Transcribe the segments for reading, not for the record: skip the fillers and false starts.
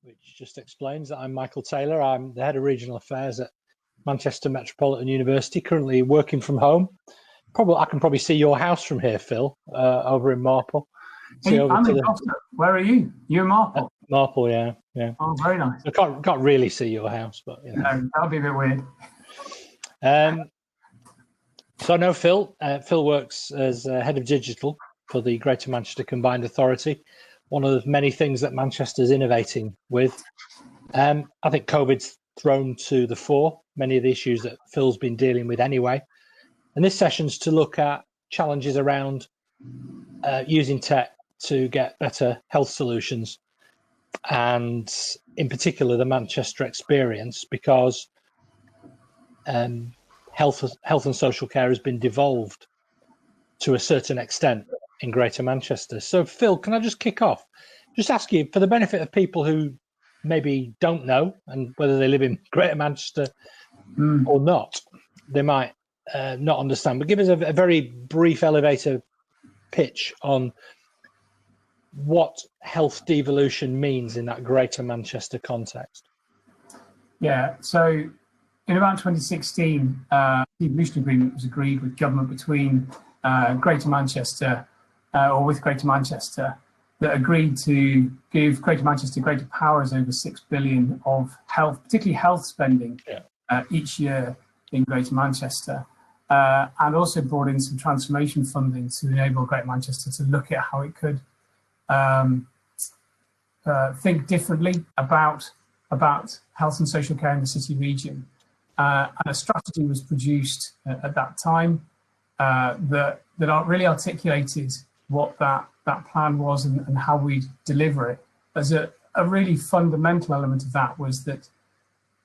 which just explains that I'm Michael Taylor. I'm the Head of Regional Affairs at Manchester Metropolitan University, currently working from home. I can probably see your house from here, Phil, over in Marple. I'm in Gloucester. Where are you? You're in Marple? Marple, yeah. Oh, very nice. I can't really see your house, but you know. No, that would be a bit weird. So I know Phil. Phil works as Head of Digital for the Greater Manchester Combined Authority, one of the many things that Manchester's innovating with. I think COVID's thrown to the fore many of the issues that Phil's been dealing with anyway. And this session's to look at challenges around using tech to get better health solutions, and in particular the Manchester experience, because health and social care has been devolved to a certain extent in Greater Manchester. So Phil, can I just kick off? Just ask you, for the benefit of people who maybe don't know, and whether they live in Greater Manchester or not, they might not understand, but give us a very brief elevator pitch on what health devolution means in that Greater Manchester context. Yeah, so in about 2016, the devolution agreement was agreed with government between Greater Manchester, or with Greater Manchester, that agreed to give Greater Manchester greater powers over 6 billion of health, particularly health spending, each year in Greater Manchester, and also brought in some transformation funding to enable Greater Manchester to look at how it could think differently about health and social care in the city region. And a strategy was produced at that time that really articulated what that plan was and how we'd deliver it. As a really fundamental element of that was that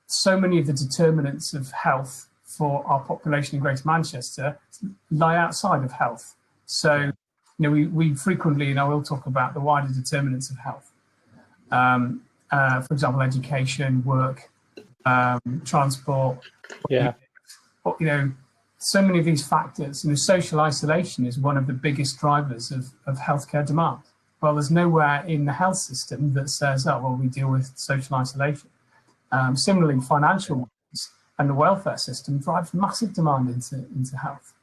so many of the determinants of health for our population in Greater Manchester lie outside of health. So, we frequently, and I will talk about the wider determinants of health. For example, education, work, transport. Yeah. So many of these factors, social isolation is one of the biggest drivers of healthcare demand. Well, there's nowhere in the health system that says, oh, well, we deal with social isolation. Similarly, financial ones and the welfare system drives massive demand into health.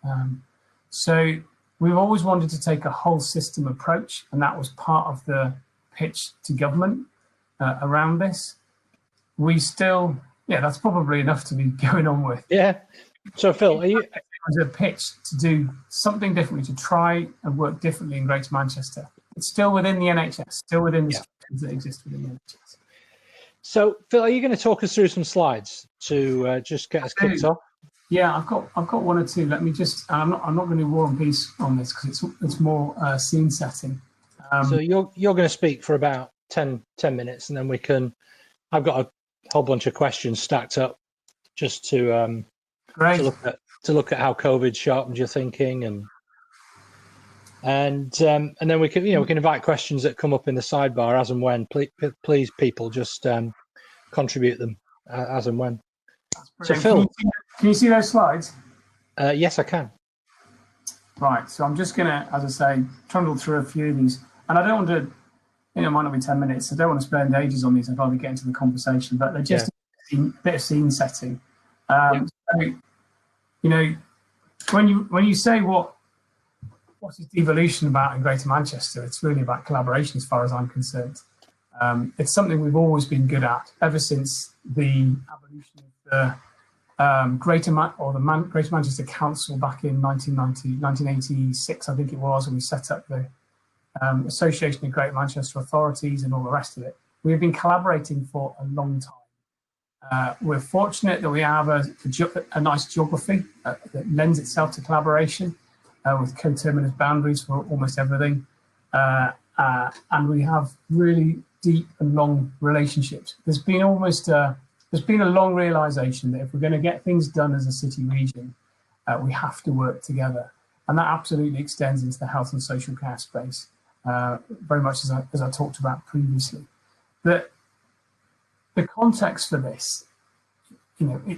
So we've always wanted to take a whole system approach, and that was part of the pitch to government around this. We still, that's probably enough to be going on with. Yeah. So Phil, are you? It was a pitch to do something differently, to try and work differently in Greater Manchester. It's still within the NHS, still within the structures that exist within the NHS. So Phil, are you going to talk us through some slides to just get us kicked off? Yeah, I've got one or two. Let me just. I'm not going to do War and Peace on this because it's more scene setting. So you're going to speak for about 10 minutes, and then we can. I've got a whole bunch of questions stacked up just to look at how COVID sharpened your thinking, and then we can we can invite questions that come up in the sidebar as and when. Please people, just contribute them as and when. So Phil, can you see those slides? Yes, I can. Right. So I'm just gonna, as I say, trundle through a few of these, and I don't want to. It might not be 10 minutes. I don't want to spend ages on these. I'd rather get into the conversation, but they're just a bit of scene setting. So, when you say what is devolution about in Greater Manchester, it's really about collaboration as far as I'm concerned. It's something we've always been good at ever since the abolition of the Greater Manchester Council back in 1986, I think it was, when we set up the Association of Greater Manchester Authorities and all the rest of it. We've been collaborating for a long time. We're fortunate that we have a nice geography that lends itself to collaboration with coterminous boundaries for almost everything. And we have really deep and long relationships. There's been a long realization that if we're going to get things done as a city region, we have to work together. And that absolutely extends into the health and social care space, very much as I talked about previously. The context for this,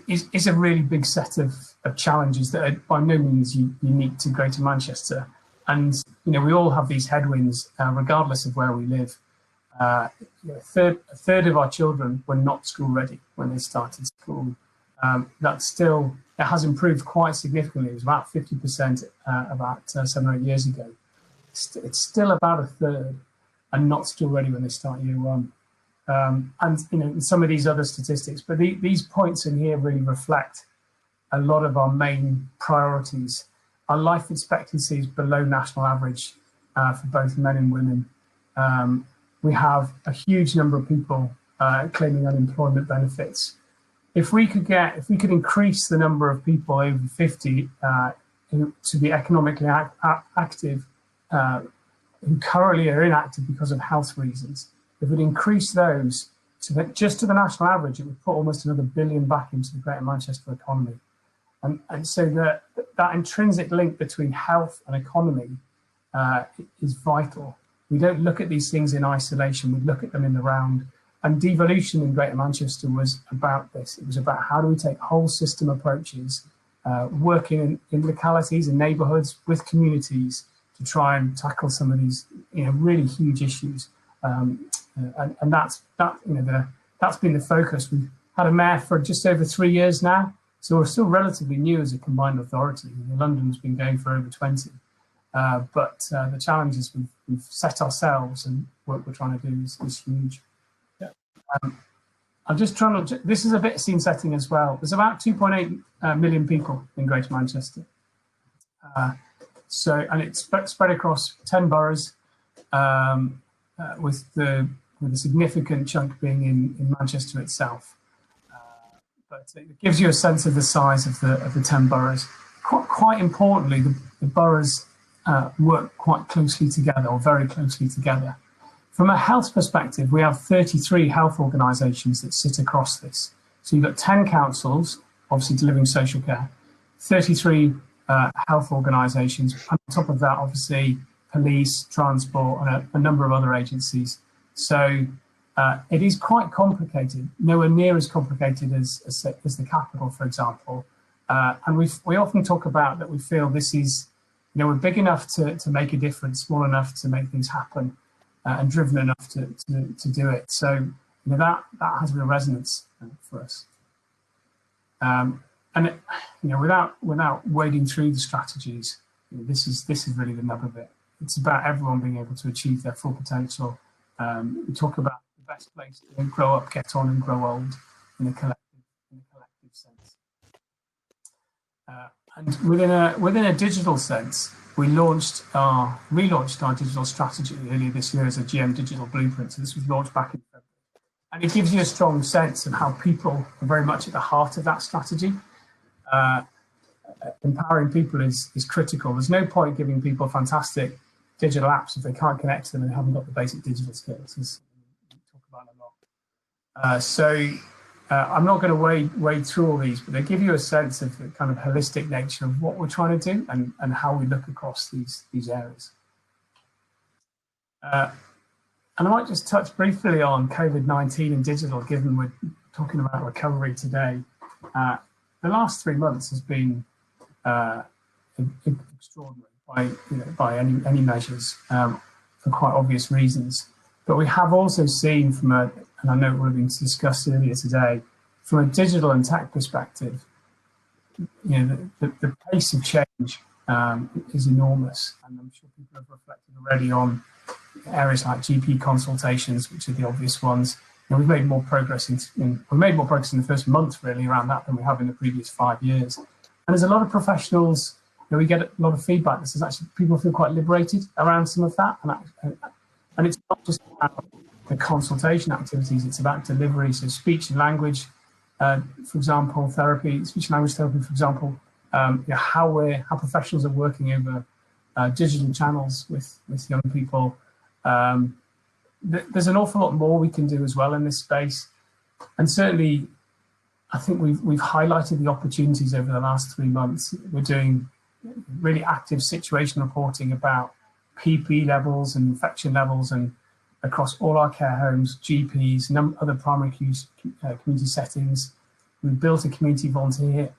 is a really big set of challenges that are by no means unique to Greater Manchester. And, we all have these headwinds, regardless of where we live. a third of our children were not school ready when they started school. That's still, it has improved quite significantly. It was about 50% about 7 or 8 years ago. It's still about a third and not school ready when they start year one. And some of these other statistics, but these points in here really reflect a lot of our main priorities. Our life expectancy is below national average for both men and women. We have a huge number of people claiming unemployment benefits. If we could increase the number of people over 50 to be economically active, who currently are inactive because of health reasons, if we'd increase those just to the national average, it would put almost another $1 billion back into the Greater Manchester economy. And so that intrinsic link between health and economy is vital. We don't look at these things in isolation, we look at them in the round. And devolution in Greater Manchester was about this. It was about how do we take whole system approaches, working in localities and neighbourhoods with communities to try and tackle some of these really huge issues. And that's been the focus. We've had a mayor for just over 3 years now, so we're still relatively new as a combined authority. London's been going for over 20, but the challenges we've set ourselves and what we're trying to do is huge. Yeah. I'm just trying to. This is a bit scene setting as well. There's about 2.8 million people in Greater Manchester, and it's spread across 10 boroughs. With a significant chunk being in Manchester itself. But it gives you a sense of the size of the 10 boroughs. Quite importantly, the boroughs work quite closely together, or very closely together. From a health perspective, we have 33 health organisations that sit across this. So you've got 10 councils, obviously delivering social care, 33 health organisations, and on top of that, obviously, police, transport, and a number of other agencies. So it is quite complicated, nowhere near as complicated as the capital, for example. And we often talk about that we feel this is, we're big enough to make a difference, small enough to make things happen, and driven enough to do it. So that has real resonance for us. And without wading through the strategies, this is really the nub of it. It's about everyone being able to achieve their full potential. We talk about the best place to grow up, get on, and grow old in a collective sense. And within a digital sense, we relaunched our digital strategy earlier this year as a GM Digital Blueprint. So this was launched back in February, and it gives you a strong sense of how people are very much at the heart of that strategy. Empowering people is critical. There's no point giving people fantastic digital apps if they can't connect to them and haven't got the basic digital skills, as we talk about a lot. I'm not going to wade through all these, but they give you a sense of the kind of holistic nature of what we're trying to do and how we look across these areas. And I might just touch briefly on COVID-19 and digital, given we're talking about recovery today. The last 3 months has been extraordinary by any measures, for quite obvious reasons. But we have also seen and I know it would have been discussed earlier today, from a digital and tech perspective, the pace of change is enormous, and I'm sure people have reflected already on areas like GP consultations, which are the obvious ones. We've made more progress in the first month really around that than we have in the previous 5 years. And there's a lot of professionals. We get a lot of feedback. This is actually, people feel quite liberated around some of that, and it's not just about the consultation activities, it's about delivery. So speech and language, for example, therapy, speech and language therapy, for example, how professionals are working over digital channels with young people. There's an awful lot more we can do as well in this space. And certainly, I think we've highlighted the opportunities over the last 3 months. We're doing really active situation reporting about PPE levels and infection levels and across all our care homes, GPs, other primary community settings. We've built a community volunteer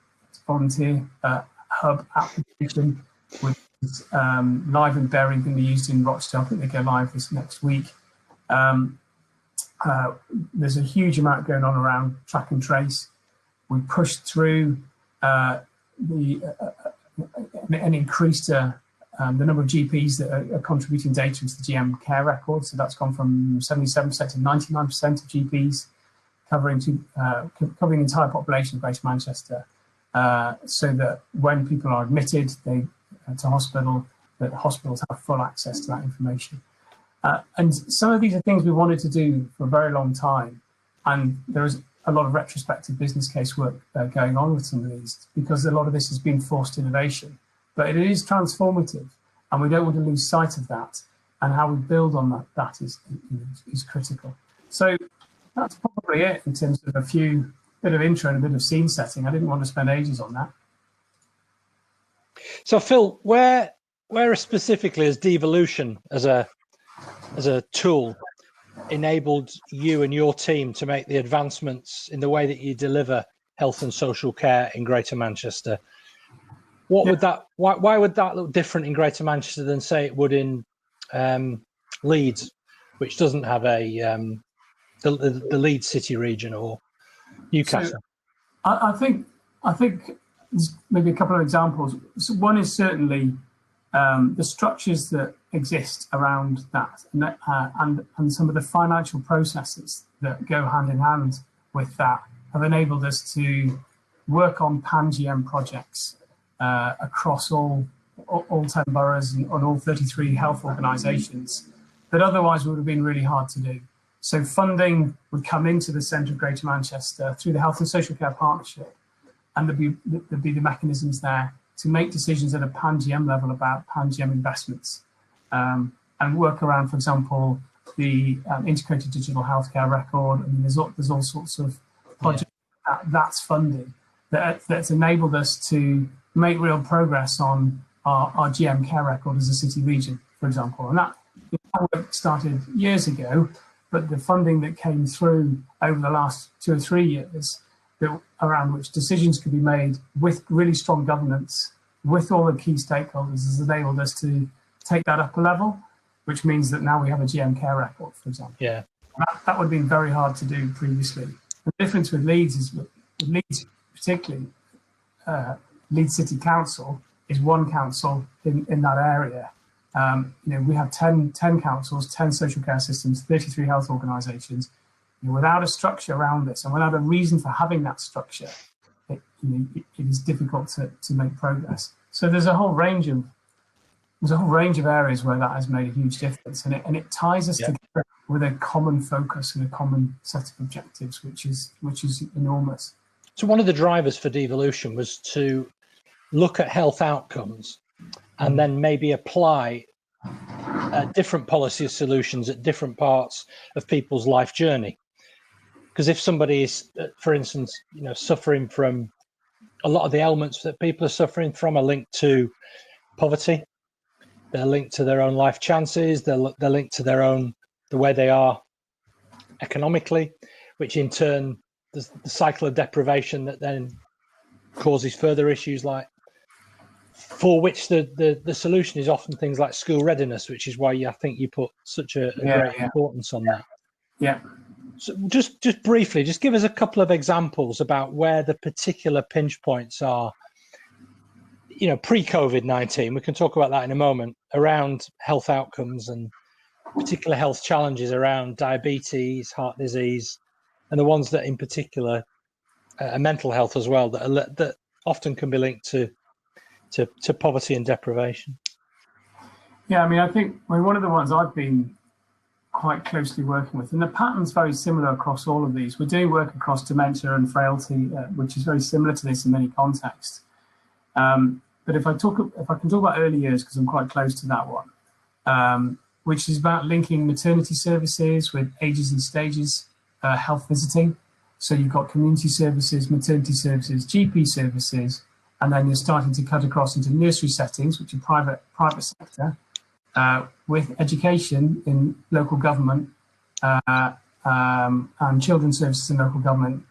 hub application, which is live and bearing, can be used in Rochdale. I think they go live this next week. There's a huge amount going on around track and trace. We pushed through and increased the number of GPs that are contributing data into the GM care record. So that's gone from 77% to 99% of GPs covering the entire population of Greater Manchester, so that when people are admitted to hospital, that hospitals have full access to that information. And some of these are things we wanted to do for a very long time, and there's a lot of retrospective business case work going on with some of these, because a lot of this has been forced innovation, but it is transformative, and we don't want to lose sight of that, and how we build on that is critical. So that's probably it in terms of a bit of intro and a bit of scene setting. I didn't want to spend ages on that. So Phil, where specifically has devolution as a tool enabled you and your team to make the advancements in the way that you deliver health and social care in Greater Manchester? What would that? Why would that look different in Greater Manchester than, say, it would in Leeds, which doesn't have the Leeds city region, or Newcastle? So I think there's maybe a couple of examples. So one is certainly the structures that exist around that, and some of the financial processes that go hand in hand with that have enabled us to work on pan-GM projects across all 10 boroughs and on all 33 health organisations that otherwise would have been really hard to do. So funding would come into the centre of Greater Manchester through the Health and Social Care Partnership, and there'd be the mechanisms there to make decisions at a pan-GM level about pan-GM investments, and work around, for example, the integrated digital healthcare record. I mean, there's all sorts of projects that's funded that's enabled us to make real progress on our GM care record as a city region, for example. And that work started years ago, but the funding that came through over the last 2 or 3 years, around which decisions could be made with really strong governance, with all the key stakeholders, has enabled us to take that up a level, which means that now we have a GM care record, for example. Yeah, that would have been very hard to do previously. The difference with Leeds is, with Leeds particularly, Leeds City Council is one council in that area. We have 10 councils, 10 social care systems, 33 health organisations. Without a structure around this, and without a reason for having that structure, it is difficult to make progress. So there's a whole range of areas where that has made a huge difference, and it ties us together with a common focus and a common set of objectives, which is enormous. So one of the drivers for devolution was to look at health outcomes and then maybe apply different policy solutions at different parts of people's life journey. Because if somebody is, for instance, suffering from a lot of the ailments that people are suffering from are linked to poverty, they're linked to their own life chances, they're linked to the way they are economically, which in turn, the cycle of deprivation that then causes further issues, like for which the solution is often things like school readiness, which is why I think you put such a great importance on that. Yeah. So just briefly, just give us a couple of examples about where the particular pinch points are, pre-COVID-19. We can talk about that in a moment, around health outcomes and particular health challenges around diabetes, heart disease, and the ones that in particular are mental health as well, that often can be linked to poverty and deprivation. Yeah, I think one of the ones I've been quite closely working with, and the pattern's very similar across all of these. We're doing work across dementia and frailty, which is very similar to this in many contexts. But if I can talk about early years, because I'm quite close to that one, which is about linking maternity services with ages and stages health visiting. So you've got community services, maternity services, GP services, and then you're starting to cut across into nursery settings, which are private sector, with education in local government and children's services in local government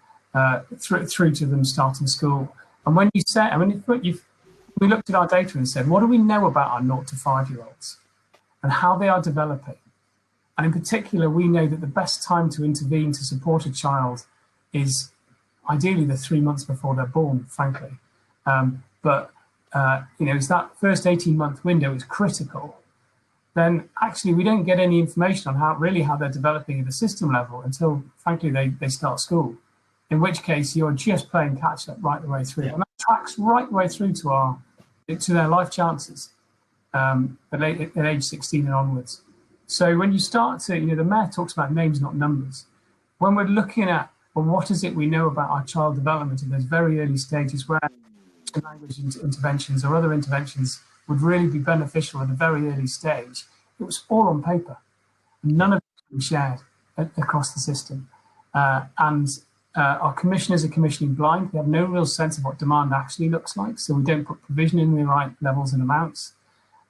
through to them starting school. And when we looked at our data and said, what do we know about our 0 to 5-year-olds and how they are developing? And in particular, we know that the best time to intervene to support a child is ideally the 3 months before they're born, frankly. It's that first 18-month window is critical. Then actually we don't get any information on how they're developing at the system level until, frankly, they start school. In which case you're just playing catch up right the way through. Yeah. And that tracks right the way through to their life chances at age 16 and onwards. So when you start to, the mayor talks about names, not numbers. When we're looking at, well, what is it we know about our child development in those very early stages where language interventions or other interventions would really be beneficial at a very early stage, it was all on paper. None of it was shared across the system. Our commissioners are commissioning blind. We have no real sense of what demand actually looks like, so we don't put provision in the right levels and amounts.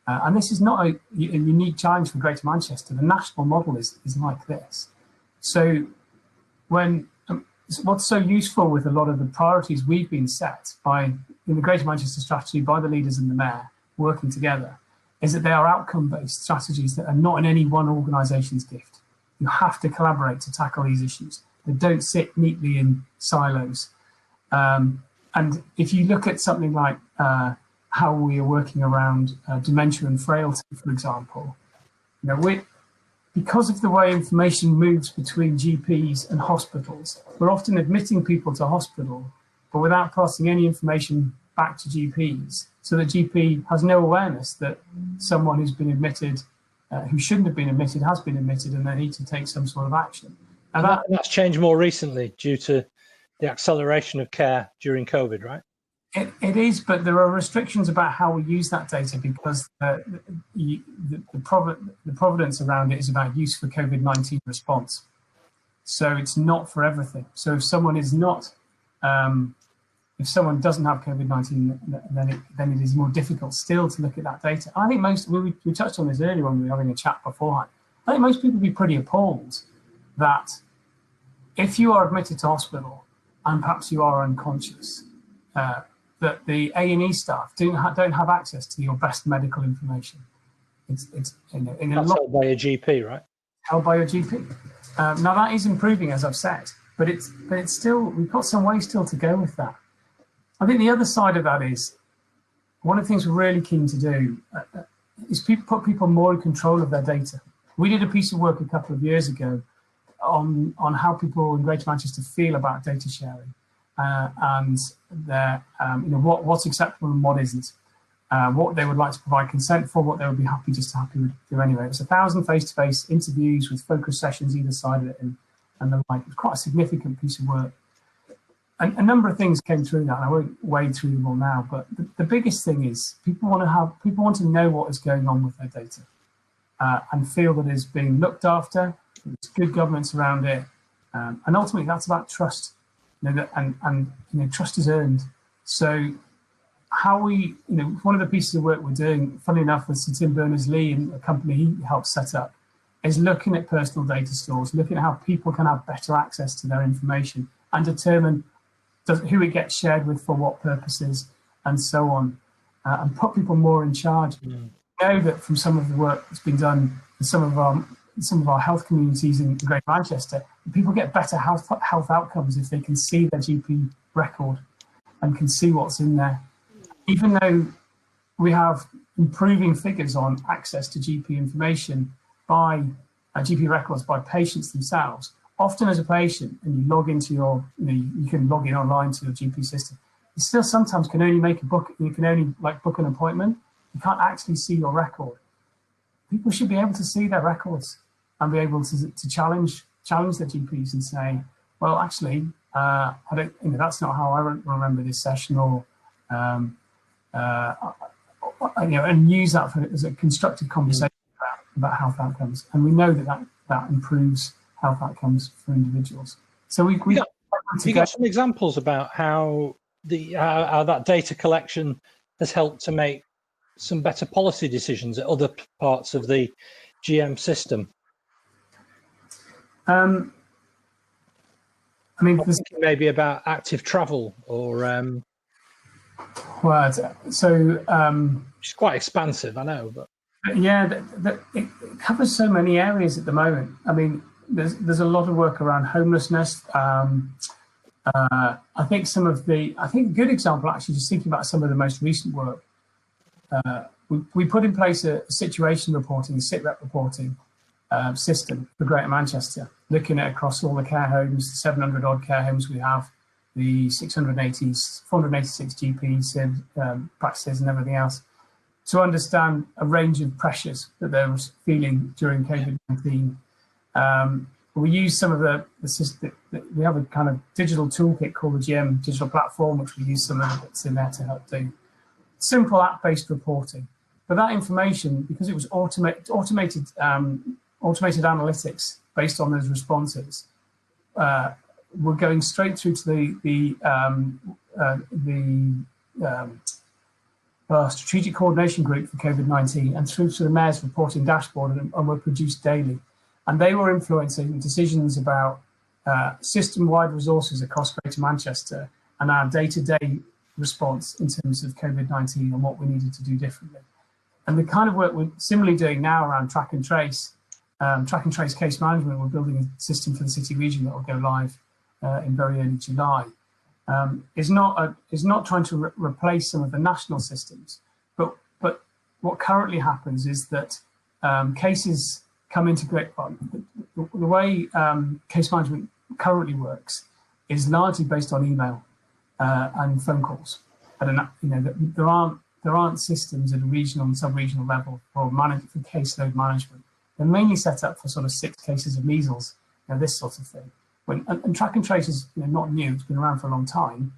And this is not a unique challenge for Greater Manchester. The national model is like this. So what's so useful with a lot of the priorities we've been set in the Greater Manchester strategy by the leaders and the mayor working together is that they are outcome-based strategies that are not in any one organisation's gift. You have to collaborate to tackle these issues. They don't sit neatly in silos. And if you look at something like how we are working around dementia and frailty, for example, because of the way information moves between GPs and hospitals, we're often admitting people to hospital, but without passing any information back to GPs, so the GP has no awareness that someone who's been admitted, who shouldn't have been admitted, has been admitted, and they need to take some sort of action. And that's changed more recently due to the acceleration of care during COVID, right? It is, but there are restrictions about how we use that data because the providence around it is about use for COVID-19 response. So it's not for everything. So if someone is not, if someone doesn't have COVID-19, then it is more difficult still to look at that data. I think we touched on this earlier when we were having a chat beforehand. I think most people would be pretty appalled that if you are admitted to hospital and perhaps you are unconscious, that the A&E staff don't have access to your best medical information. It's that's held by a GP, right? Held by your GP. Now that is improving, as I've said, but it's still, we've got some way still to go with that. I think the other side of that is one of the things we're really keen to do is put people more in control of their data. We did a piece of work a couple of years ago on how people in Greater Manchester feel about data sharing. And what's acceptable and what isn't, what they would like to provide consent for, what they would be happy to do anyway. It was 1,000 face-to-face interviews with focus sessions either side of it, and the like. It was quite a significant piece of work. And a number of things came through that. And I won't wade through them all now, but the biggest thing is people want to know what is going on with their data and feel that it's being looked after. There's good governance around it, and ultimately that's about trust. Trust is earned. So how one of the pieces of work we're doing, funny enough, with Sir Tim Berners-Lee and a company he helped set up, is looking at personal data stores, looking at how people can have better access to their information and determine who it gets shared with for what purposes and so on, and put people more in charge. We know that from some of the work that's been done in some of our health communities in Greater Manchester, people get better health outcomes if they can see their GP record and can see what's in there. Even though we have improving figures on access to GP information by GP records by patients themselves, often as a patient, and you log into you can log in online to your GP system, you still sometimes can only make a book, you can only book an appointment, you can't actually see your record. People should be able to see their records and be able to challenge the GPs and say, well, actually, I don't, that's not how I remember this session, or and use that as a constructive conversation about health outcomes. And we know that improves health outcomes for individuals. So we got some examples about how that data collection has helped to make some better policy decisions at other parts of the GM system. Maybe about active travel or it's it's quite expansive, I know, but Yeah, it covers so many areas at the moment. I mean, there's a lot of work around homelessness. I think a good example, actually, just thinking about some of the most recent work, we put in place a situation reporting, a SITREP reporting system for Greater Manchester, looking at across all the care homes, the 700 odd care homes we have, the 486 GP practices and everything else, to understand a range of pressures that they were feeling during COVID-19. We use some of the system. We have a kind of digital toolkit called the GM digital platform, which we use some of the bits in there to help do simple app-based reporting. But that information, because it was automated analytics based on those responses, were going straight through to the strategic coordination group for COVID-19 and through to the mayor's reporting dashboard, and were produced daily. And they were influencing decisions about system-wide resources across Greater Manchester and our day-to-day response in terms of COVID-19 and what we needed to do differently. And the kind of work we're similarly doing now around track and trace case management, we're building a system for the city region that will go live in very early July, is not trying to replace some of the national systems, but what currently happens is that cases come into the way case management currently works is largely based on email and phone calls. There aren't systems at a regional and sub-regional level for caseload management. They're mainly set up for sort of 6 cases of measles, this sort of thing. And track and trace is not new; it's been around for a long time.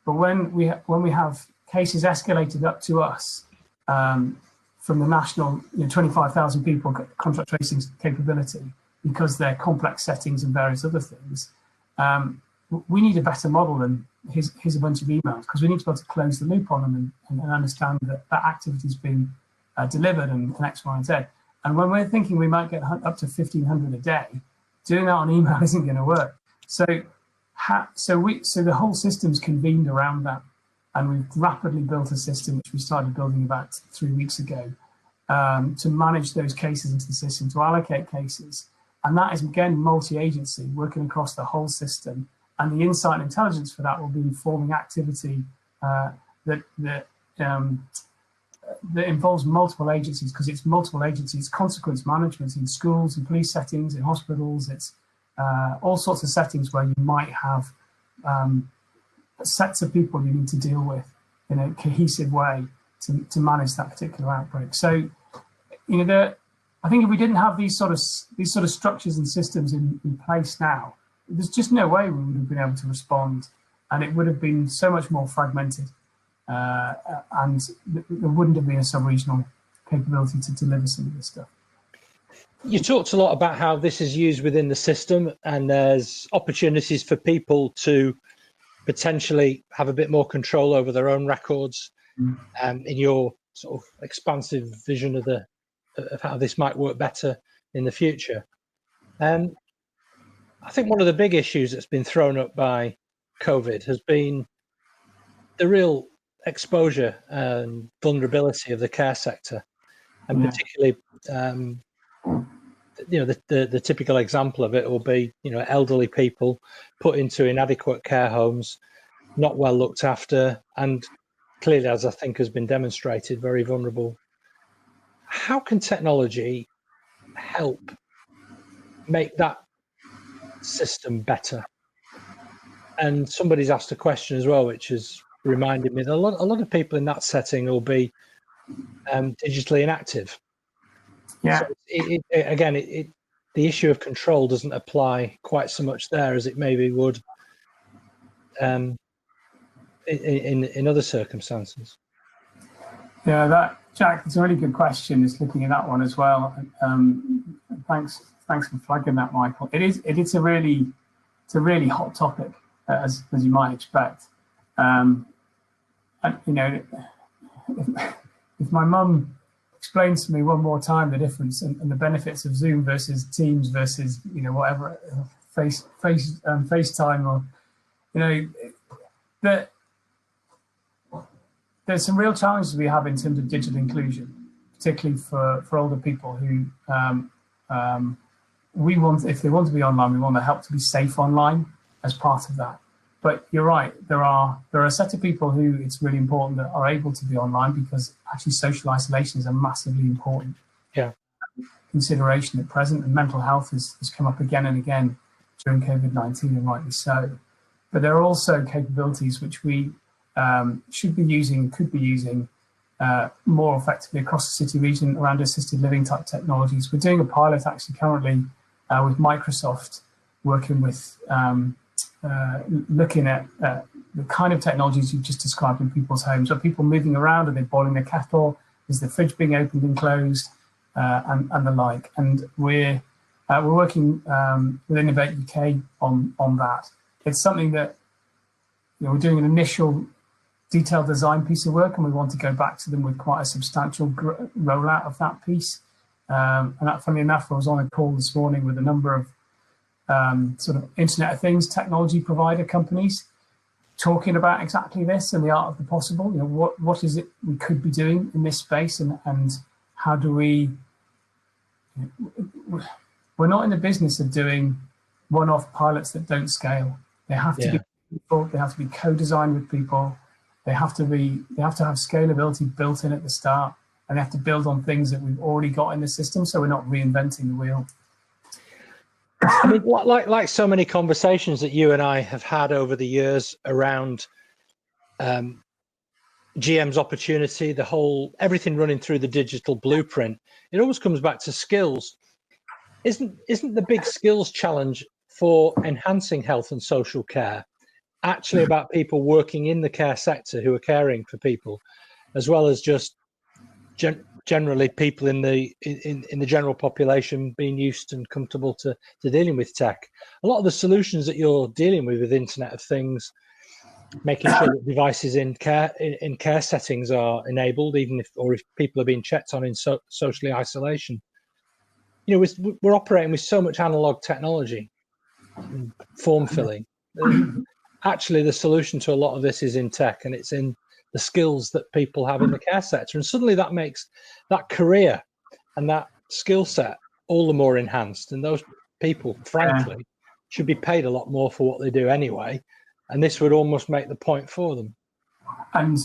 But when we have cases escalated up to us from the national 25,000 people contract tracing capability, because they're complex settings and various other things, we need a better model than here's a bunch of emails, because we need to be able to close the loop on them and understand that activity has been delivered and X, Y, and Z. And when we're thinking we might get up to 1,500 a day, doing that on email isn't going to work. So the whole system's convened around that, and we've rapidly built a system which we started building about 3 weeks ago to manage those cases into the system, to allocate cases. And that is, again, multi-agency, working across the whole system. And the insight and intelligence for that will be informing activity that involves multiple agencies, because it's multiple agencies, consequence management in schools and police settings, in hospitals. It's all sorts of settings where you might have sets of people you need to deal with in a cohesive way to manage that particular outbreak. So, I think if we didn't have these sort of structures and systems in place now, there's just no way we would have been able to respond, and it would have been so much more fragmented, and there wouldn't have been a sub-regional capability to deliver some of this stuff. You talked a lot about how this is used within the system, and there's opportunities for people to potentially have a bit more control over their own records. In your sort of expansive vision of how this might work better in the future. I think one of the big issues that's been thrown up by COVID has been the real exposure and vulnerability of the care sector, and particularly, the typical example of it will be, elderly people put into inadequate care homes, not well looked after, and clearly, as I think has been demonstrated, very vulnerable. How can technology help make that system better? And somebody's asked a question as well, which has reminded me that a lot of people in that setting will be digitally inactive. Yeah. So the issue of control doesn't apply quite so much there as it maybe would in other circumstances. Yeah, Jack, it's a really good question. It's looking at that one as well. Thanks for flagging that, Michael. It's a really hot topic, as you might expect. And if my mum explains to me one more time the difference and the benefits of Zoom versus Teams versus whatever FaceTime, or that there's some real challenges we have in terms of digital inclusion. particularly for older people who we want, if they want to be online, we want the help to be safe online as part of that. But you're right, there are a set of people who it's really important that are able to be online, because actually social isolation is a massively important consideration at present, and mental health has come up again and again during COVID-19, and rightly so. But there are also capabilities which we should be using, could be using more effectively across the city region around assisted living type technologies. We're doing a pilot actually currently with Microsoft, working with looking at the kind of technologies you've just described in people's homes. Are people moving around? Are they boiling their kettle? Is the fridge being opened and closed? And the like. And we're working with Innovate UK on that. It's something that, you know, we're doing an initial detailed design piece of work, and we want to go back to them with quite a substantial rollout of that piece. And that, funnily enough, I was on a call this morning with a number of sort of Internet of Things technology provider companies, talking about exactly this and the art of the possible. You know, what is it we could be doing in this space, and how do we? We're not in the business of doing one-off pilots that don't scale. They have to be people. They have to be co-designed with people. They have to have scalability built in at the start, and they have to build on things that we've already got in the system, so we're not reinventing the wheel. I mean, like so many conversations that you and I have had over the years around GM's opportunity, everything running through the digital blueprint, it always comes back to skills. Isn't the big skills challenge for enhancing health and social care actually about people working in the care sector who are caring for people, as well as just generally people in the general population being used and comfortable to dealing with tech? A lot of the solutions that you're dealing with Internet of Things, making sure that devices in care settings are enabled, even if people are being checked on in socially isolation. You know, we're operating with so much analog technology, form filling. Actually, the solution to a lot of this is in tech, and it's in the skills that people have in the care sector. And suddenly that makes that career and that skill set all the more enhanced. And those people, frankly, should be paid a lot more for what they do anyway. And this would almost make the point for them. And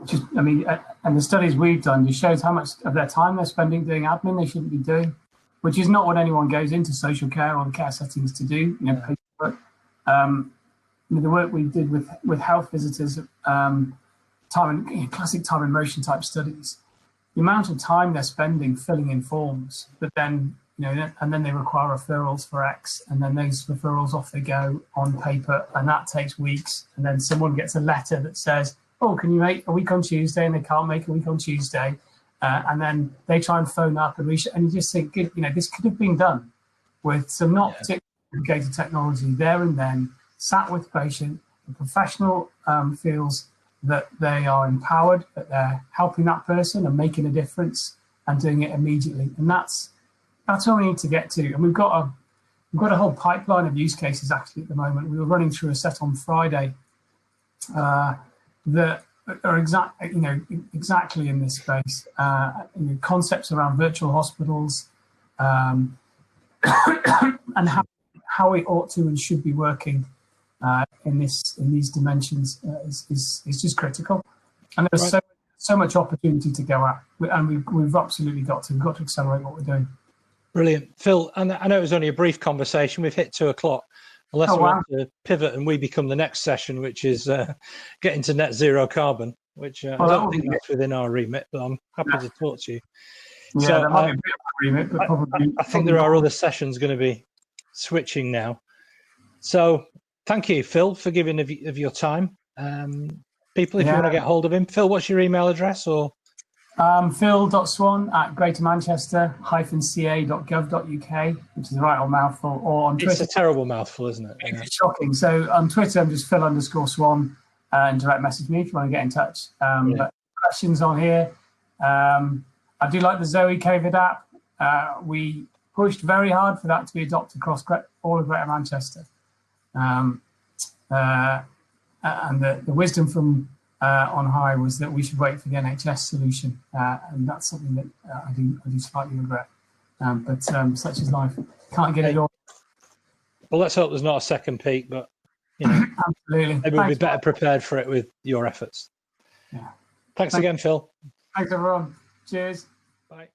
just, I mean, and the studies we've done just shows how much of their time they're spending doing admin they shouldn't be doing, which is not what anyone goes into social care or the care settings to do. You know, paperwork. The work we did with health visitors, classic time and motion type studies, the amount of time they're spending filling in forms, but then, you know, and then they require referrals for X, and then those referrals off they go on paper, and that takes weeks. And then someone gets a letter that says, "Oh, can you make a week on Tuesday?" And they can't make a week on Tuesday, and then they try and phone up and and you just think, you know, this could have been done with some not particularly complicated technology there and then, sat with the patient. The professional feels that they are empowered, that they're helping that person and making a difference and doing it immediately. And that's what we need to get to. And we've got a whole pipeline of use cases actually at the moment. We were running through a set on Friday that are exactly in this space. Concepts around virtual hospitals and how we ought to and should be working in these dimensions is just critical. And there's so much opportunity to go at, and we've absolutely got to accelerate what we're doing. Brilliant. Phil, and I know it was only a brief conversation. We've hit 2:00. Unless we want to pivot and we become the next session, which is getting to net zero carbon, which I don't think that's within our remit, but I'm happy to talk to you. Yeah, so, that might be a bit of a remit, but probably. I think there are other sessions going to be switching now. So thank you, Phil, for giving of your time. People, if you want to get hold of him, Phil, what's your email address? Or phil.swan@greatermanchester-ca.gov.uk, which is a right old mouthful, or on Twitter. It's a terrible mouthful, isn't it? It's shocking. So on Twitter, I'm just Phil_Swan, and direct message me if you want to get in touch. But questions on here. I do like the Zoe COVID app. We pushed very hard for that to be adopted across all of Greater Manchester. And the wisdom from on high was that we should wait for the NHS solution, and that's something that I do slightly regret. But such is life. Can't get it all. Well, let's hope there's not a second peak, but you know, absolutely. maybe we'll be better prepared for it with your efforts. Yeah. Thanks again, Phil. Thanks, everyone. Cheers. Bye.